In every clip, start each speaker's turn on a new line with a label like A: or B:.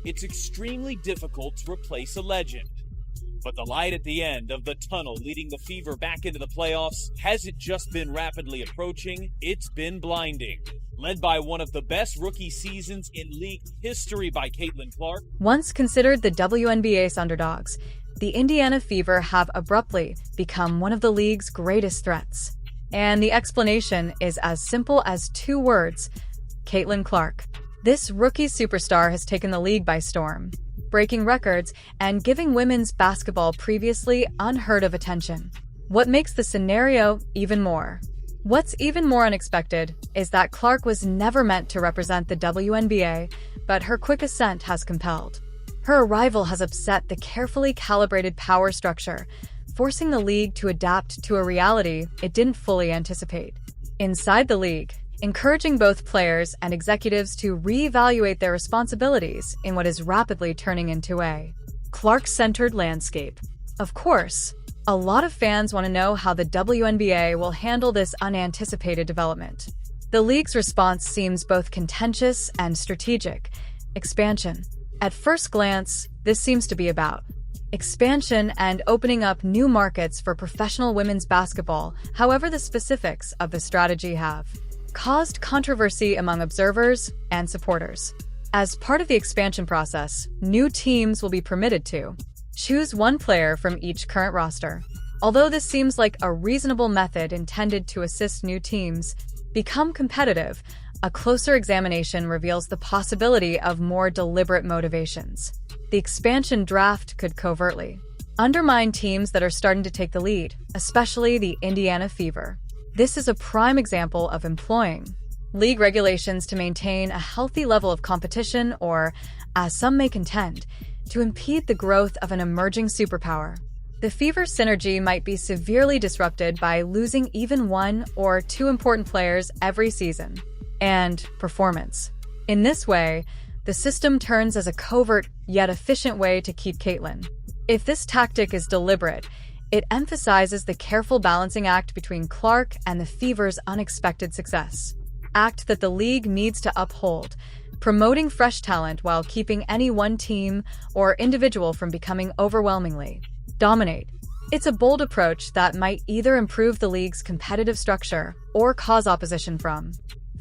A: it's extremely difficult to replace a legend. But the light at the end of the tunnel leading the Fever back into the playoffs hasn't just been rapidly approaching, it's been blinding. Led by one of the best rookie seasons in league history by Caitlin Clark.
B: Once considered the WNBA's underdogs, the Indiana Fever have abruptly become one of the league's greatest threats. And the explanation is as simple as 2 words: Caitlin Clark. This rookie superstar has taken the league by storm, breaking records and giving women's basketball previously unheard of attention. What's even more unexpected is that Clark was never meant to represent the WNBA, but her quick ascent has compelled. Her arrival has upset the carefully calibrated power structure, forcing the league to adapt to a reality it didn't fully anticipate. Inside the league, encouraging both players and executives to reevaluate their responsibilities in what is rapidly turning into a Clark-centered landscape. Of course, a lot of fans want to know how the WNBA will handle this unanticipated development. The league's response seems both contentious and strategic. Expansion. At first glance, this seems to be about expansion and opening up new markets for professional women's basketball. However, the specifics of the strategy have caused controversy among observers and supporters. As part of the expansion process, new teams will be permitted to choose 1 player from each current roster. Although this seems like a reasonable method intended to assist new teams become competitive, a closer examination reveals the possibility of more deliberate motivations. The expansion draft could covertly undermine teams that are starting to take the lead, especially the Indiana Fever. This is a prime example of employing league regulations to maintain a healthy level of competition or, as some may contend, to impede the growth of an emerging superpower. The Fever's synergy might be severely disrupted by losing even 1 or 2 important players every season. And performance. In this way, the system turns as a covert yet efficient way to keep Caitlin. If this tactic is deliberate, it emphasizes the careful balancing act between Clark and the Fever's unexpected success. Act that the league needs to uphold, promoting fresh talent while keeping any one team or individual from becoming overwhelmingly dominate. It's a bold approach that might either improve the league's competitive structure or cause opposition from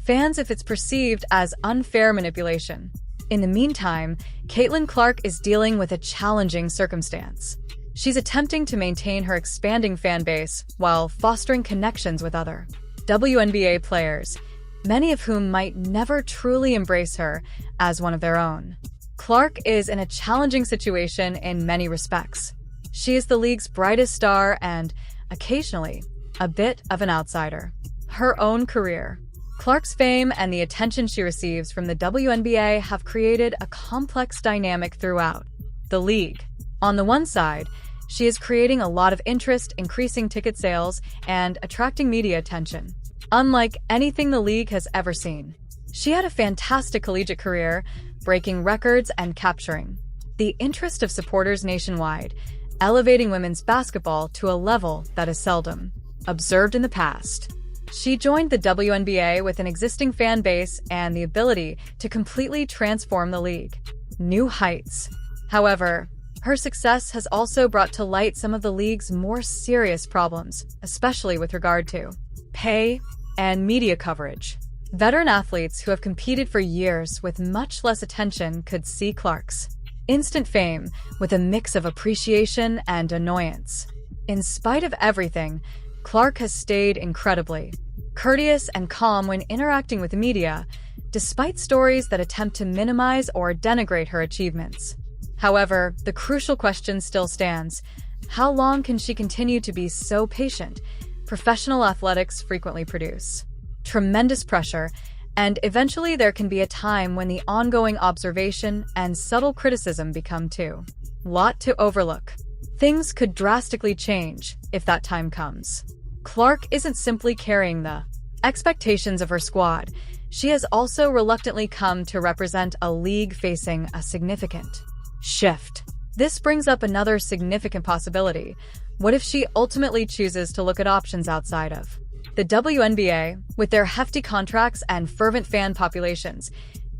B: fans if it's perceived as unfair manipulation. In the meantime, Caitlin Clark is dealing with a challenging circumstance. She's attempting to maintain her expanding fan base while fostering connections with other WNBA players, many of whom might never truly embrace her as one of their own. Clark is in a challenging situation in many respects. She is the league's brightest star and, occasionally, a bit of an outsider. Her own career. Clark's fame and the attention she receives from the WNBA have created a complex dynamic throughout the league. On the one side, she is creating a lot of interest, increasing ticket sales, and attracting media attention, unlike anything the league has ever seen. She had a fantastic collegiate career, breaking records and capturing the interest of supporters nationwide, elevating women's basketball to a level that is seldom observed in the past. She joined the WNBA with an existing fan base and the ability to completely transform the league. New heights. However, her success has also brought to light some of the league's more serious problems, especially with regard to pay and media coverage. Veteran athletes who have competed for years with much less attention could see Clark's instant fame with a mix of appreciation and annoyance. In spite of everything, Clark has stayed incredibly courteous and calm when interacting with the media, despite stories that attempt to minimize or denigrate her achievements. However, the crucial question still stands: how long can she continue to be so patient? Professional athletics frequently produce tremendous pressure, and eventually there can be a time when the ongoing observation and subtle criticism become too lot to overlook. Things could drastically change if that time comes. Clark isn't simply carrying the expectations of her squad. She has also reluctantly come to represent a league facing a significant shift. This brings up another significant possibility. What if she ultimately chooses to look at options outside of the WNBA? With their hefty contracts and fervent fan populations,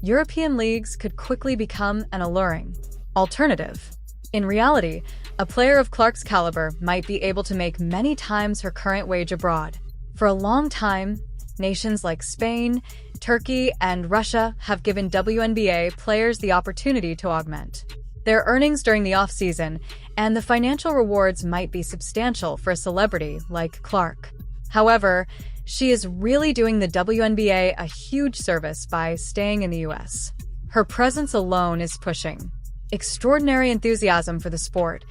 B: European leagues could quickly become an alluring alternative. In reality, a player of Clark's caliber might be able to make many times her current wage abroad. For a long time, nations like Spain, Turkey, and Russia have given WNBA players the opportunity to augment their earnings during the off-season, and the financial rewards might be substantial for a celebrity like Clark. However, she is really doing the WNBA a huge service by staying in the US. Her presence alone is pushing extraordinary enthusiasm for the sport.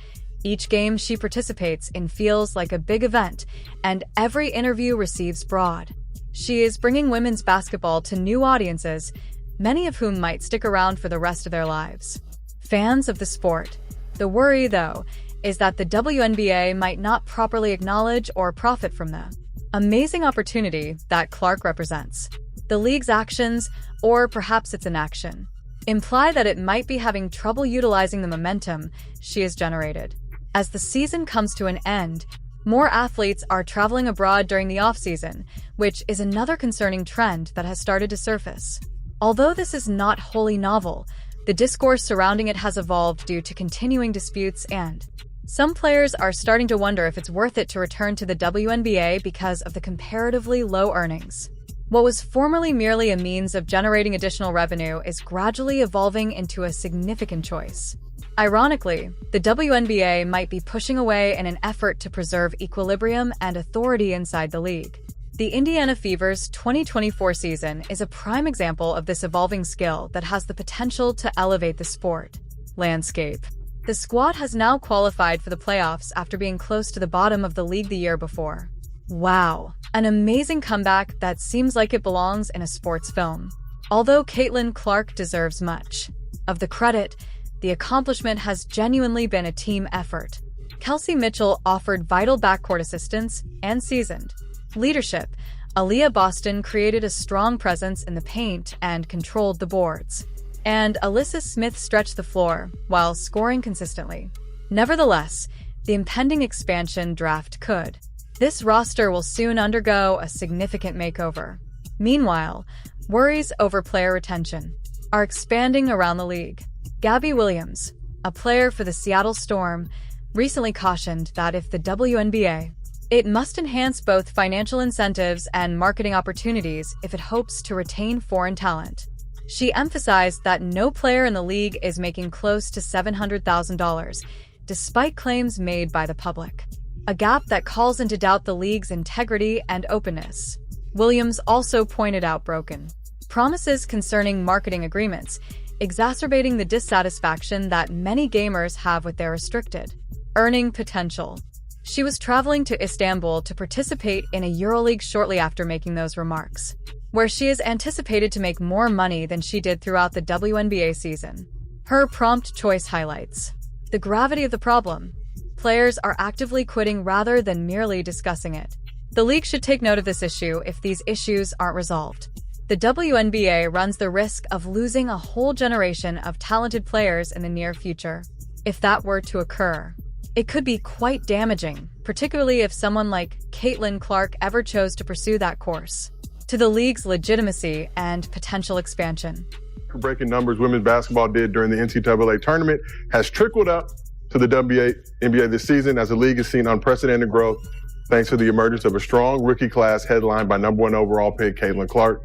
B: Each game she participates in feels like a big event, and every interview receives broad. She is bringing women's basketball to new audiences, many of whom might stick around for the rest of their lives. Fans of the sport. The worry, though, is that the WNBA might not properly acknowledge or profit from the amazing opportunity that Clark represents. The league's actions, or perhaps its inaction, imply that it might be having trouble utilizing the momentum she has generated. As the season comes to an end, more athletes are traveling abroad during the off-season, which is another concerning trend that has started to surface. Although this is not wholly novel, the discourse surrounding it has evolved due to continuing disputes, and some players are starting to wonder if it's worth it to return to the WNBA because of the comparatively low earnings. What was formerly merely a means of generating additional revenue is gradually evolving into a significant choice. Ironically, the WNBA might be pushing away in an effort to preserve equilibrium and authority inside the league. The Indiana Fever's 2024 season is a prime example of this evolving skill that has the potential to elevate the sport landscape. The squad has now qualified for the playoffs after being close to the bottom of the league the year before. Wow, an amazing comeback that seems like it belongs in a sports film. Although Caitlin Clark deserves much of the credit, the accomplishment has genuinely been a team effort. Kelsey Mitchell offered vital backcourt assistance and seasoned leadership. Aaliyah Boston created a strong presence in the paint and controlled the boards. And Alyssa Smith stretched the floor while scoring consistently. Nevertheless, the impending expansion draft could. This roster will soon undergo a significant makeover. Meanwhile, worries over player retention are expanding around the league. Gabby Williams, a player for the Seattle Storm, recently cautioned that if the WNBA, it must enhance both financial incentives and marketing opportunities if it hopes to retain foreign talent. She emphasized that no player in the league is making close to $700,000, despite claims made by the public, a gap that calls into doubt the league's integrity and openness. Williams also pointed out broken promises concerning marketing agreements, exacerbating the dissatisfaction that many gamers have with their restricted earning potential. She was traveling to Istanbul to participate in a EuroLeague shortly after making those remarks, where she is anticipated to make more money than she did throughout the WNBA season. Her prompt choice highlights the gravity of the problem. Players are actively quitting rather than merely discussing it. The league should take note of this issue if these issues aren't resolved. The WNBA runs the risk of losing a whole generation of talented players in the near future. If that were to occur, it could be quite damaging, particularly if someone like Caitlin Clark ever chose to pursue that course, to the league's legitimacy and potential expansion.
C: Breaking numbers women's basketball did during the NCAA tournament has trickled up to the WNBA this season as the league has seen unprecedented growth thanks to the emergence of a strong rookie class headlined by #1 overall pick Caitlin Clark.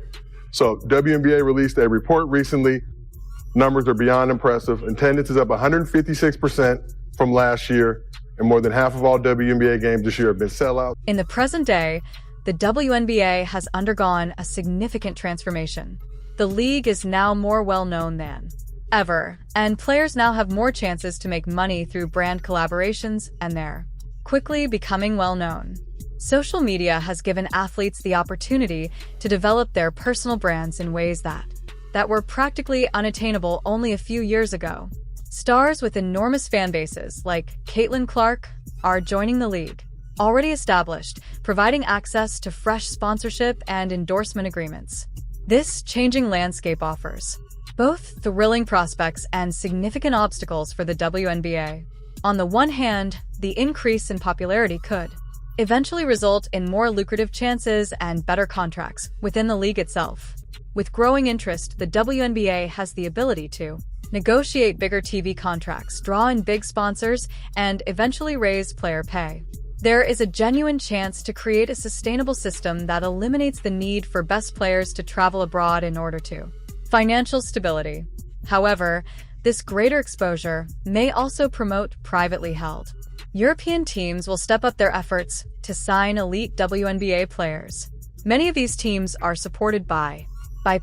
C: So WNBA released a report recently. Numbers are beyond impressive. Attendance is up 156% from last year, and more than half of all WNBA games this year have been sellouts.
B: In the present day, the WNBA has undergone a significant transformation. The league is now more well-known than ever, and players now have more chances to make money through brand collaborations, and they're quickly becoming well-known. Social media has given athletes the opportunity to develop their personal brands in ways that were practically unattainable only a few years ago. Stars with enormous fan bases like Caitlin Clark are joining the league, already established, providing access to fresh sponsorship and endorsement agreements. This changing landscape offers both thrilling prospects and significant obstacles for the WNBA. On the one hand, the increase in popularity could eventually result in more lucrative chances and better contracts within the league itself. With growing interest, the WNBA has the ability to negotiate bigger TV contracts, draw in big sponsors, and eventually raise player pay. There is a genuine chance to create a sustainable system that eliminates the need for best players to travel abroad in order to financial stability. However, this greater exposure may also promote privately held. European teams will step up their efforts to sign elite WNBA players. Many of these teams are supported by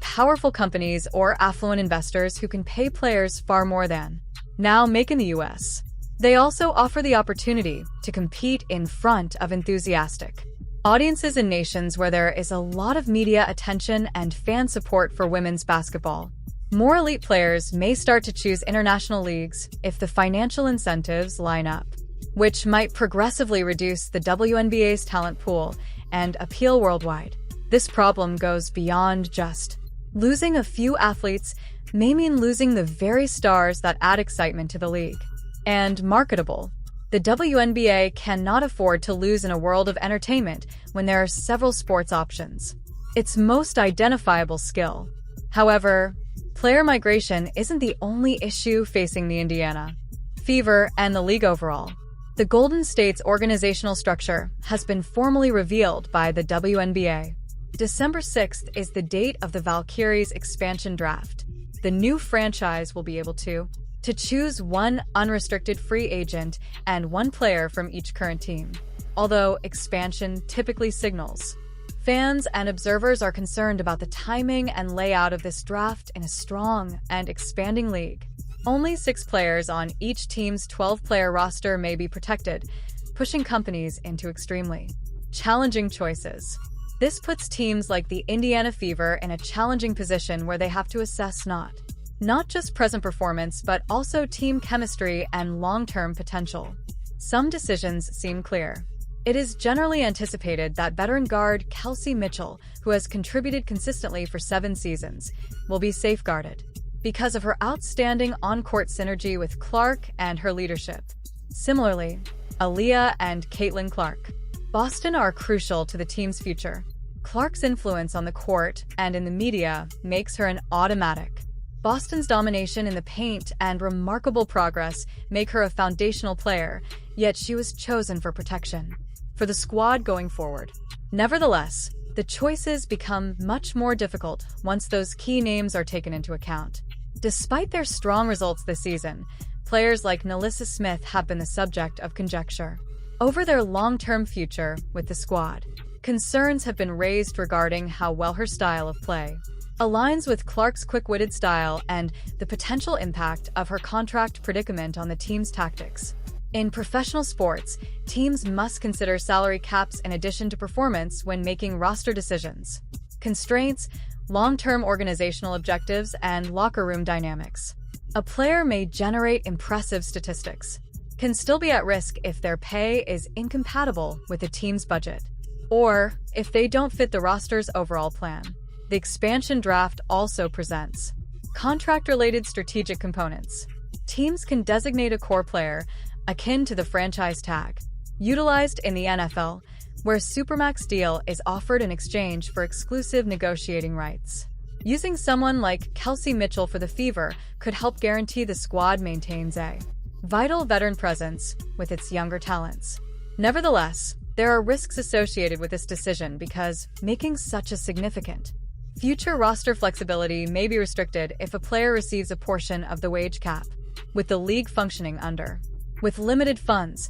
B: powerful companies or affluent investors who can pay players far more than now make in the US. They also offer the opportunity to compete in front of enthusiastic audiences in nations where there is a lot of media attention and fan support for women's basketball. More elite players may start to choose international leagues if the financial incentives line up, which might progressively reduce the WNBA's talent pool and appeal worldwide. This problem goes beyond just losing a few athletes may mean losing the very stars that add excitement to the league. And marketable. The WNBA cannot afford to lose in a world of entertainment when there are several sports options. Its most identifiable skill. However, player migration isn't the only issue facing the Indiana Fever and the league overall. The Golden State's organizational structure has been formally revealed by the WNBA. December 6th is the date of the Valkyries expansion draft. The new franchise will be able to choose one unrestricted free agent and one player from each current team. Although expansion typically signals, fans and observers are concerned about the timing and layout of this draft in a strong and expanding league. Only 6 players on each team's 12-player roster may be protected, pushing companies into extremely challenging choices. This puts teams like the Indiana Fever in a challenging position where they have to assess not just present performance, but also team chemistry and long-term potential. Some decisions seem clear. It is generally anticipated that veteran guard Kelsey Mitchell, who has contributed consistently for 7 seasons, will be safeguarded because of her outstanding on-court synergy with Clark and her leadership. Similarly, Aaliyah and Caitlin Clark, Boston are crucial to the team's future. Clark's influence on the court and in the media makes her an automatic. Boston's domination in the paint and remarkable progress make her a foundational player, yet she was chosen for protection for the squad going forward. Nevertheless, the choices become much more difficult once those key names are taken into account. Despite their strong results this season, players like Nalissa Smith have been the subject of conjecture over their long-term future with the squad. Concerns have been raised regarding how well her style of play aligns with Clark's quick-witted style and the potential impact of her contract predicament on the team's tactics. In professional sports, teams must consider salary caps in addition to performance when making roster decisions. Constraints, long-term organizational objectives, and locker room dynamics. A player may generate impressive statistics, can still be at risk if their pay is incompatible with the team's budget, or if they don't fit the roster's overall plan. The expansion draft also presents contract-related strategic components. Teams can designate a core player akin to the franchise tag, utilized in the NFL, where a Supermax deal is offered in exchange for exclusive negotiating rights. Using someone like Kelsey Mitchell for the Fever could help guarantee the squad maintains a vital veteran presence with its younger talents. Nevertheless, there are risks associated with this decision because making such a significant future roster flexibility may be restricted if a player receives a portion of the wage cap, with the league functioning under. With limited funds,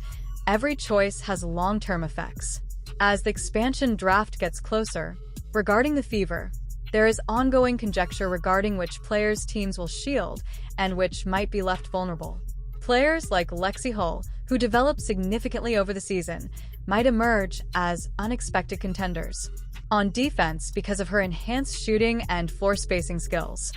B: every choice has long-term effects. As the expansion draft gets closer, regarding the Fever, there is ongoing conjecture regarding which players teams will shield and which might be left vulnerable. Players like Lexi Hull, who developed significantly over the season, might emerge as unexpected contenders on defense because of her enhanced shooting and floor spacing skills.